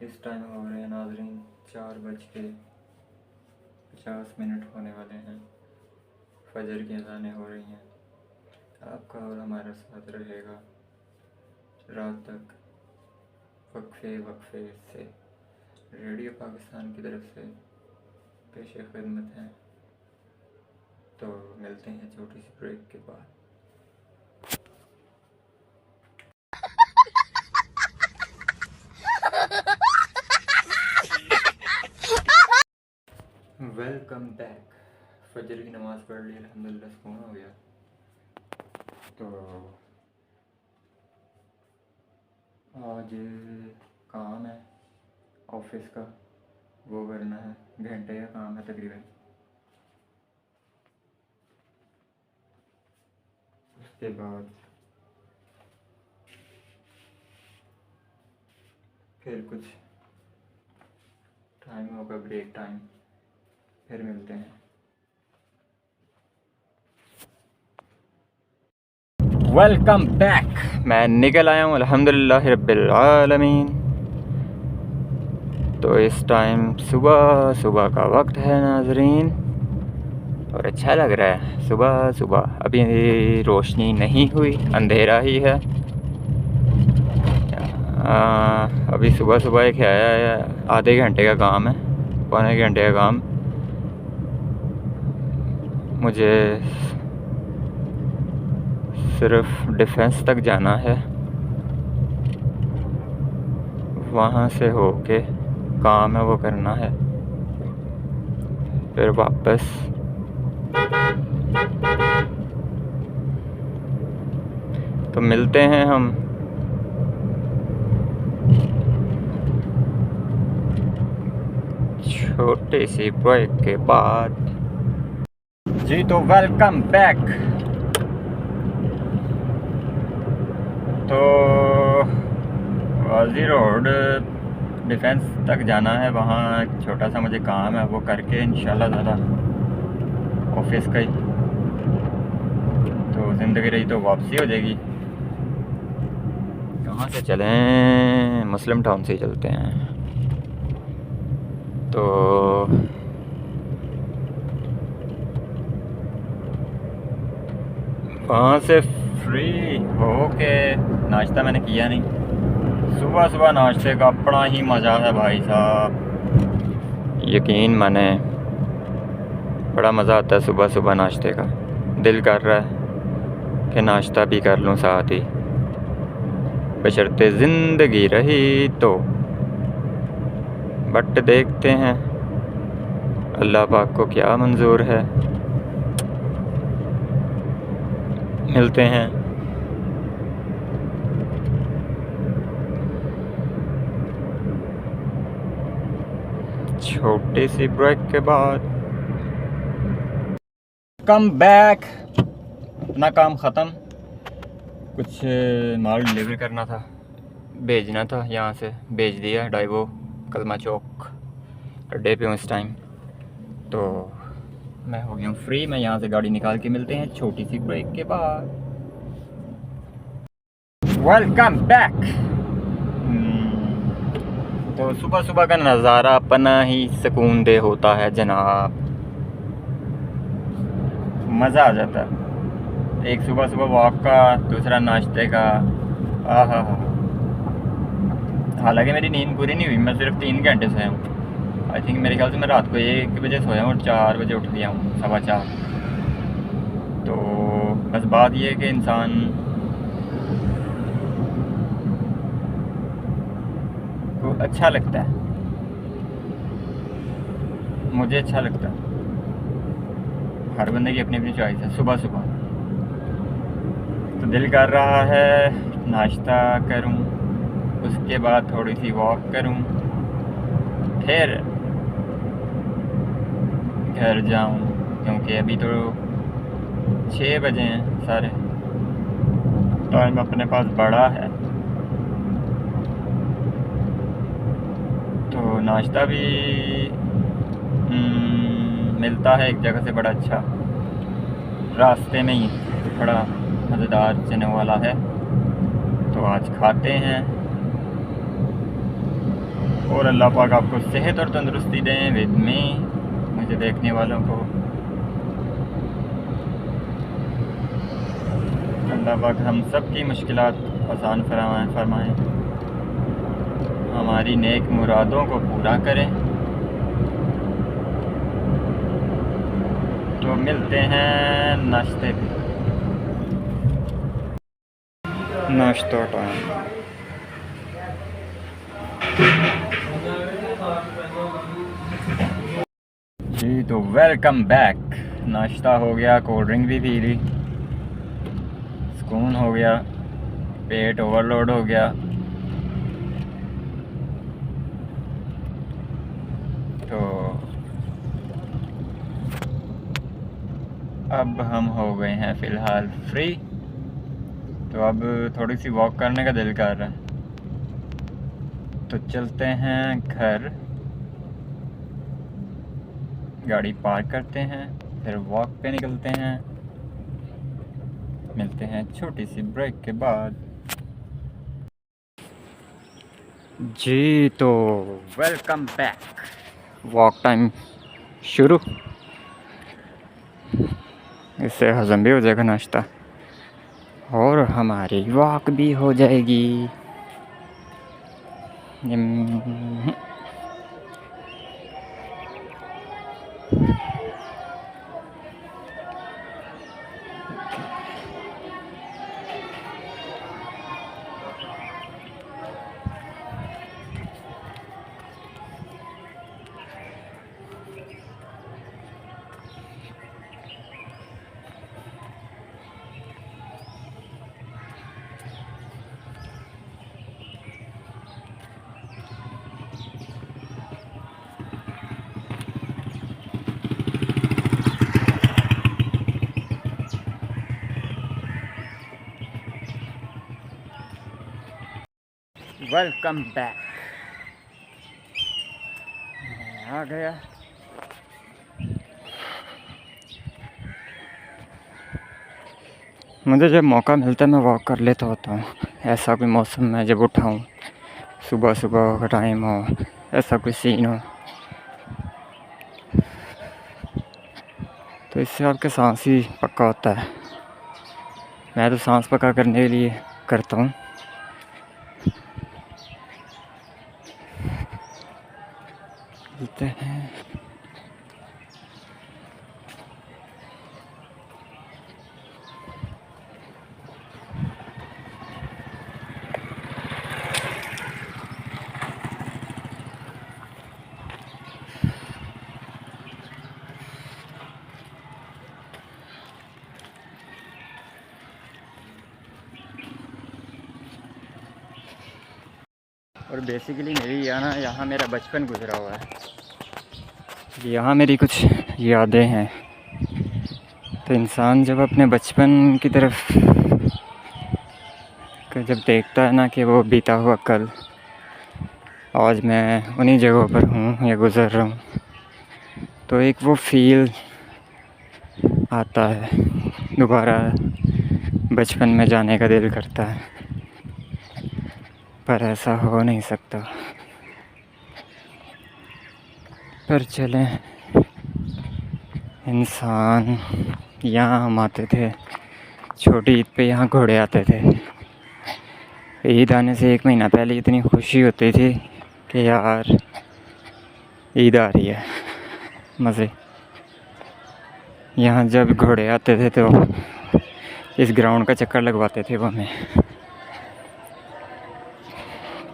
इस टाइम हो रहे हैं नाज़रीन 4:50 होने वाले हैं। फजर की अज़ानें हो रही हैं। आपका और हमारा साथ रहेगा रात तक वक्फे से। रेडियो पाकिस्तान की तरफ से पेश खिदमत हैं। तो मिलते हैं छोटी सी ब्रेक के बाद। Welcome back. फजर की नमाज़ पढ़ ली, अल्हम्दुलिल्लाह सुकून हो गया। तो आज काम है ऑफिस का, वो करना है। घंटे का काम है तकरीबन। उसके बाद फिर कुछ टाइम होगा, ब्रेक टाइम, फिर मिलते हैं। Welcome back. मैं निकल आया हूँ अल्हम्दुलिल्लाह रब्बिल आलमीन। तो इस टाइम सुबह सुबह का वक्त है नाजरीन, और अच्छा लग रहा है सुबह सुबह। अभी रोशनी नहीं हुई, अंधेरा ही है। अभी सुबह सुबह एक है, आधे घंटे का काम है, पौने घंटे का काम। मुझे सिर्फ डिफेंस तक जाना है, वहाँ से होके काम है वो करना है, फिर वापस तो मिलते हैं हम छोटे सी ब्रेक के बाद। जी तो वेलकम बैक। तो वाजी रोड डिफेंस तक जाना है, वहाँ छोटा सा मुझे काम है, वो करके इंशाल्लाह ज़्यादा ऑफिस का ही तो ज़िंदगी रही तो वापसी हो जाएगी। कहाँ से चलें? मुस्लिम टाउन से ही चलते हैं। तो वहाँ से फ्री हो के, नाश्ता मैंने किया नहीं। सुबह सुबह नाश्ते का अपना ही मज़ा है भाई साहब, यकीन माने बड़ा मज़ा आता है सुबह सुबह नाश्ते का। दिल कर रहा है कि नाश्ता भी कर लूँ साथ ही, बशर्ते ज़िंदगी रही तो। बट देखते हैं अल्लाह पाक को क्या मंजूर है। मिलते हैं। छोटी सी ब्रेक के बाद। Come back. अपना काम ख़त्म, कुछ माल डिलीवर करना था, भेजना था, यहाँ से भेज दिया। डाइवो कलमा चौक अड्डे पे हूँ इस टाइम। तो मैं हो गया हूँ फ्री। मैं यहाँ से गाड़ी निकाल के मिलते हैं छोटी सी ब्रेक के बाद। Welcome back. तो सुबह सुबह का नज़ारा अपना ही सुकून दे होता है जनाब, मज़ा आ जाता है। एक सुबह सुबह वॉक का, दूसरा नाश्ते का। आहा हा। हालांकि मेरी नींद पूरी नहीं हुई, मैं सिर्फ 3 घंटे सोया हूँ। आई थिंक मेरे ख्याल से मैं रात को 1 बजे सोया हूँ और 4 बजे उठ गया हूँ, 4:15। तो बस बात यह है कि इंसान को अच्छा लगता है, मुझे अच्छा लगता है। हर बंदे की अपनी अपनी चॉइस है। सुबह सुबह तो दिल कर रहा है नाश्ता करूं, उसके बाद थोड़ी सी वॉक करूं, फिर घर जाऊं, क्योंकि अभी तो 6 बजे हैं सारे। टाइम अपने पास बड़ा है, तो नाश्ता भी मिलता है एक जगह से बड़ा अच्छा, रास्ते में ही, बड़ा मज़ेदार चने वाला है। तो आज खाते हैं और अल्लाह पाक आपको सेहत और तंदुरुस्ती दें विद में, मुझे देखने वालों को। अल्लाह पाक हम सब की मुश्किलात आसान फरमाएं, हमारी नेक मुरादों को पूरा करें। तो मिलते हैं नाश्ते पे, नाश्ता टाइम। जी तो वेलकम बैक। नाश्ता हो गया, कोल्ड ड्रिंक भी पी ली, सुकून हो गया, पेट ओवरलोड हो गया। तो अब हम हो गए हैं फ़िलहाल फ्री। तो अब थोड़ी सी वॉक करने का दिल कर रहा है, तो चलते हैं घर, गाड़ी पार्क करते हैं, फिर वॉक पे निकलते हैं। मिलते हैं छोटी सी ब्रेक के बाद। जी तो वेलकम बैक। वॉक टाइम शुरू, इससे हज़म भी हो जाएगा नाश्ता और हमारी वॉक भी हो जाएगी। Welcome back. आ गया। मुझे जब मौका मिलता है मैं वॉक कर लेता होता हूँ। ऐसा कोई मौसम में जब उठाऊँ, सुबह सुबह का टाइम हो, ऐसा कोई सीन हो, तो इससे आपका सांस ही पक्का होता है। मैं तो सांस पक्का करने के लिए करता हूँ। चलते हैं। और बेसिकली मेरी यहाँ मेरा बचपन गुजरा हुआ है, यहाँ मेरी कुछ यादें हैं। तो इंसान जब अपने बचपन की तरफ जब देखता है ना कि वो बीता हुआ कल, आज मैं उन्हीं जगहों पर हूँ या गुज़र रहा हूँ, तो एक वो फील आता है, दोबारा बचपन में जाने का दिल करता है। पर ऐसा हो नहीं सकता। पर चलें, इंसान यहाँ हम आते थे, छोटी ईद पे यहाँ घोड़े आते थे। ईद आने से 1 महीना पहले इतनी खुशी होती थी कि यार ईद आ रही है, मज़े। यहाँ जब घोड़े आते थे तो इस ग्राउंड का चक्कर लगवाते थे वो हमें।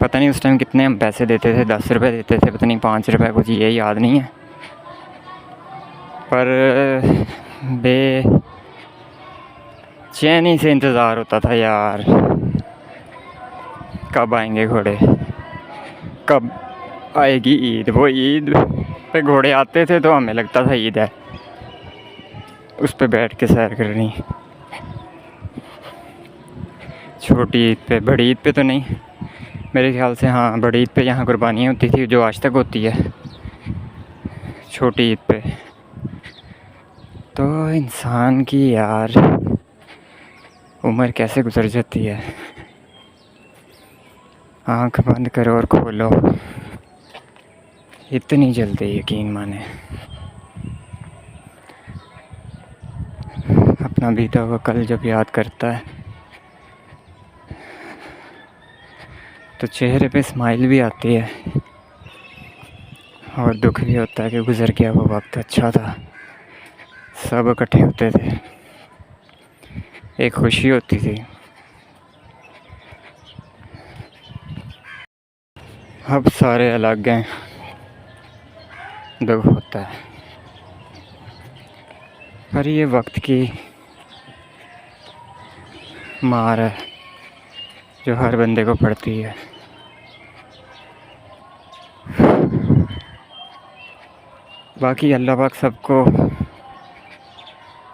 पता नहीं उस टाइम कितने हम पैसे देते थे, 10 रुपये देते थे, पता नहीं 5 रुपये, कुछ ये याद नहीं है। पर बेचैनी से इंतज़ार होता था यार, कब आएंगे घोड़े, कब आएगी ईद। वो ईद पे घोड़े आते थे तो हमें लगता था ईद है, उस पे बैठ के सैर करनी। छोटी ईद पे, बड़ी ईद पे तो नहीं, मेरे ख्याल से हाँ बड़ी ईद पे यहाँ कुर्बानियाँ होती थी जो आज तक होती है। छोटी ईद पे तो इंसान की यार उम्र कैसे गुजर जाती है। आँख बंद करो और खोलो, इतनी जल्दी यकीन माने। अपना बीता हुआ कल जब याद करता है तो चेहरे पे स्माइल भी आती है और दुख भी होता है कि गुज़र गया वो वक्त अच्छा था, सब इकट्ठे होते थे, एक खुशी होती थी। अब सारे अलग हैं, दुख होता है, पर ये वक्त की मार है जो हर बंदे को पड़ती है। बाकी अल्लाह पाक सबको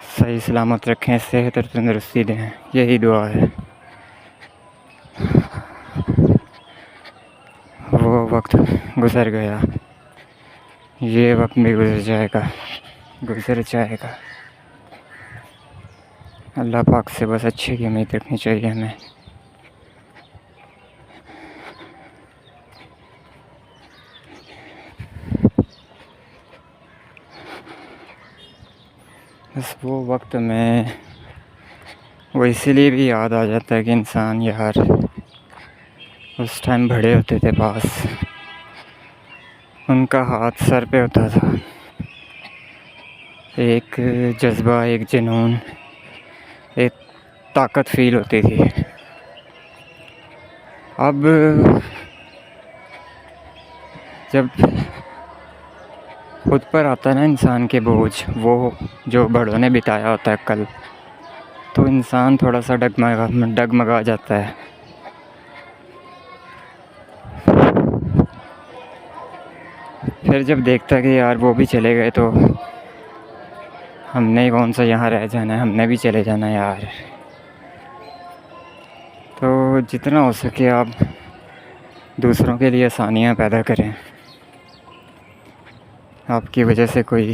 सही सलामत रखें, सेहत और तंदुरुस्ती दें, यही दुआ है। वो वक्त गुज़र गया, ये वक्त भी गुज़र जाएगा। अल्लाह पाक से बस अच्छे की उम्मीद रखनी चाहिए हमें। बस वो वक्त में वो इसीलिए भी याद आ जाता है कि इंसान यार उस टाइम बड़े होते थे पास, उनका हाथ सर पे होता था, एक जज्बा, एक जुनून, एक ताकत फील होती थी। अब जब खुद पर आता है ना इंसान के बोझ, वो जो बड़ों ने बिताया होता है कल, तो इंसान थोड़ा सा डगमगा जाता है। फिर जब देखता है कि यार वो भी चले गए तो हमने कौन सा यहाँ रह जाना है, हमने भी चले जाना है यार। तो जितना हो सके आप दूसरों के लिए आसानियाँ पैदा करें, आपकी वजह से कोई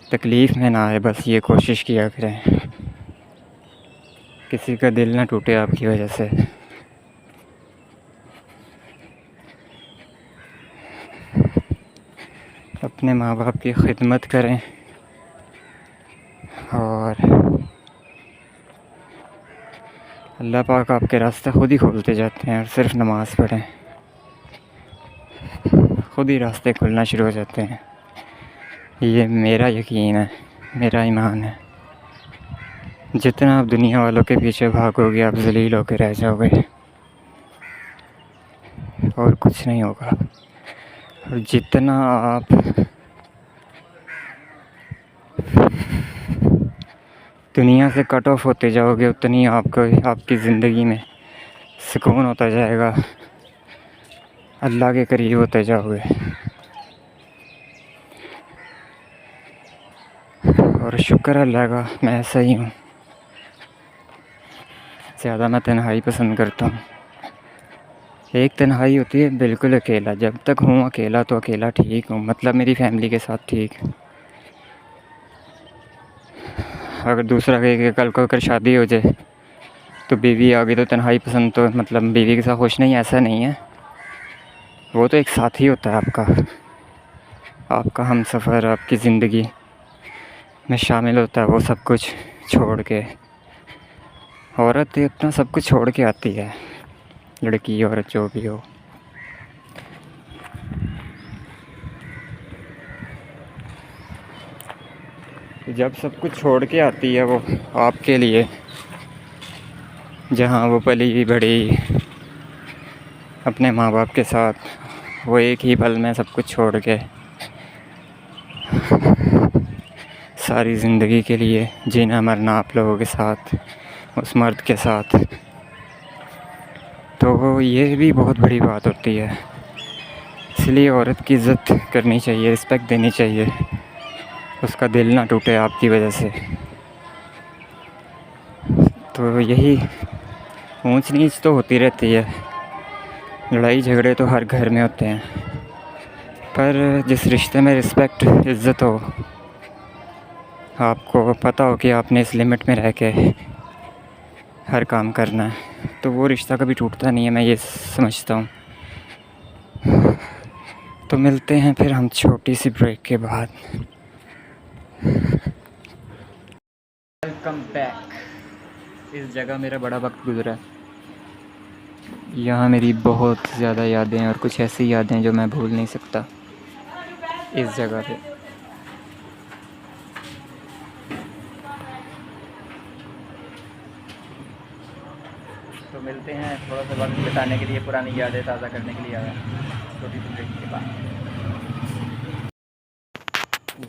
तकलीफ़ में ना आए, बस ये कोशिश किया करें, किसी का दिल ना टूटे आपकी वजह से। अपने माँ बाप की खिदमत करें और अल्लाह पाक आपके रास्ते खुद ही खोलते जाते हैं, और सिर्फ नमाज़ पढ़ें, खुद ही रास्ते खुलना शुरू हो जाते हैं। ये मेरा यकीन है, मेरा ईमान है। जितना आप दुनिया वालों के पीछे भागोगे आप ज़लील होकर रह जाओगे और कुछ नहीं होगा। और जितना आप दुनिया से कट ऑफ होते जाओगे उतनी आपकी ज़िंदगी में सुकून होता जाएगा, अल्लाह के करीब होते जाओगे। और शुक्र अल्लाह का मैं ऐसा ही हूँ, ज़्यादा मैं तन्हाई पसंद करता हूँ। एक तन्हाई होती है बिल्कुल अकेला, जब तक हूँ अकेला तो अकेला ठीक हूँ, मतलब मेरी फैमिली के साथ ठीक। अगर दूसरा कहे कि कल को अगर शादी हो जाए तो बीवी आ गई तो तन्हाई पसंद, तो मतलब बीवी के साथ खुश नहीं, ऐसा नहीं है। वो तो एक साथी होता है आपका हमसफ़र, आपकी ज़िंदगी में शामिल होता है। वो सब कुछ छोड़ के, औरत अपना सब कुछ छोड़ के आती है, लड़की औरत जो भी हो। जब सब कुछ छोड़ के आती है वो आपके लिए, जहाँ वो पली बड़ी अपने माँ बाप के साथ, वो एक ही पल में सब कुछ छोड़ के सारी ज़िंदगी के लिए जीना मरना आप लोगों के साथ, उस मर्द के साथ, तो ये भी बहुत बड़ी बात होती है। इसलिए औरत की इज़्ज़त करनी चाहिए, रिस्पेक्ट देनी चाहिए, उसका दिल ना टूटे आपकी वजह से। तो यही ऊंच नीच तो होती रहती है, लड़ाई झगड़े तो हर घर में होते हैं, पर जिस रिश्ते में रिस्पेक्ट, इज़्ज़त हो, आपको पता हो कि आपने इस लिमिट में रह के हर काम करना है, तो वो रिश्ता कभी टूटता नहीं है, मैं ये समझता हूँ। तो मिलते हैं फिर हम छोटी सी ब्रेक के बाद। Welcome back. इस जगह मेरा बड़ा वक्त गुजरा है। यहाँ मेरी बहुत ज़्यादा यादें हैं और कुछ ऐसी यादें जो मैं भूल नहीं सकता इस जगह पे। तो मिलते हैं थोड़ा सा वक्त बिताने के लिए, पुरानी यादें ताज़ा करने के लिए आया छोटी सी ब्रेक के बाद।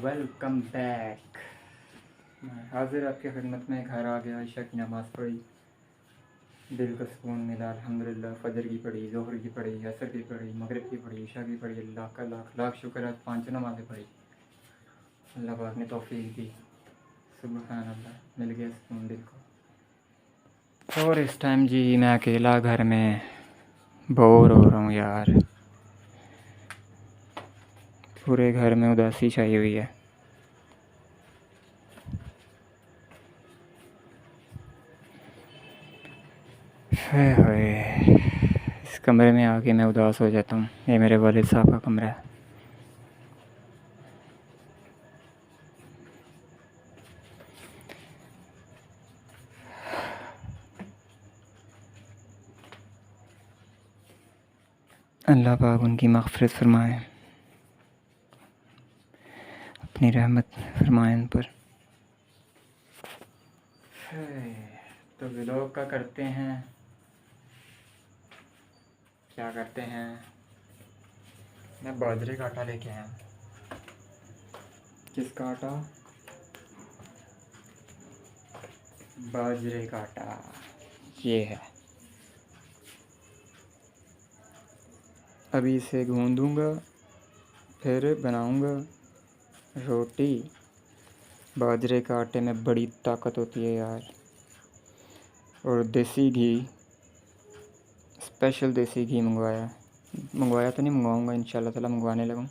Welcome back. मैं हाजिर आपकी खिदमत में। घर आ गया, इशा की नमाज़ पढ़ी, दिल को सुकून मिला अल्हम्दुलिल्लाह। फजर की पढ़ी, ज़ोहर की पढ़ी, असर की पढ़ी, मगरिब की पढ़ी, इशा की पढ़ी। अल्लाह का लाख लाख शुक्र है, 5 नमाज़ें पढ़ी। अल्लाह पाक ने तौफीक दी। सुबहान अल्लाह, मिल गया सुकून दिल को। और इस टाइम जी मैं अकेला घर में बोर हो रहा हूँ यार। पूरे घर में उदासी छाई हुई है। हाय, इस कमरे में आके मैं उदास हो जाता हूँ। ये मेरे वालिद साहब का कमरा है। अल्लाह पाक उनकी मग़फ़िरत फरमाए, अपनी रहमत फरमाए उन पर। तो व्लॉग का करते हैं, क्या करते हैं। मैं बाजरे का आटा लेके आया। किसका आटा? बाजरे का आटा। ये है। अभी इसे गूँधूँगा, फिर बनाऊँगा रोटी। बाजरे का आटे में बड़ी ताकत होती है यार। और देसी घी, स्पेशल देसी घी मंगवाया तो नहीं, मंगवाऊँगा इंशाल्लाह ताला, मंगवाने लगूँ।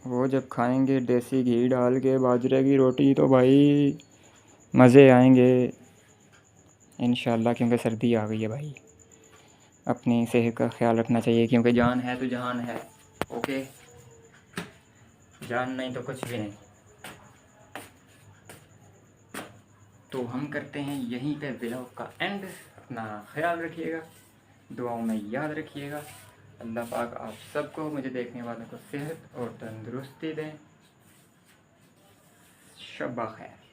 वो जब खाएंगे देसी घी डाल के बाजरे की रोटी तो भाई मज़े आएंगे इंशाल्लाह। क्योंकि सर्दी आ गई है भाई, अपनी सेहत का ख्याल रखना चाहिए, क्योंकि जान है तो जहान है। ओके, जान नहीं तो कुछ भी नहीं। तो हम करते हैं यहीं पे व्लॉग का एंड। अपना ख्याल रखिएगा, दुआओं में याद रखिएगा। अल्लाह पाक आप सबको, मुझे देखने वालों को सेहत और तंदुरुस्ती दें। शब्बा खैर।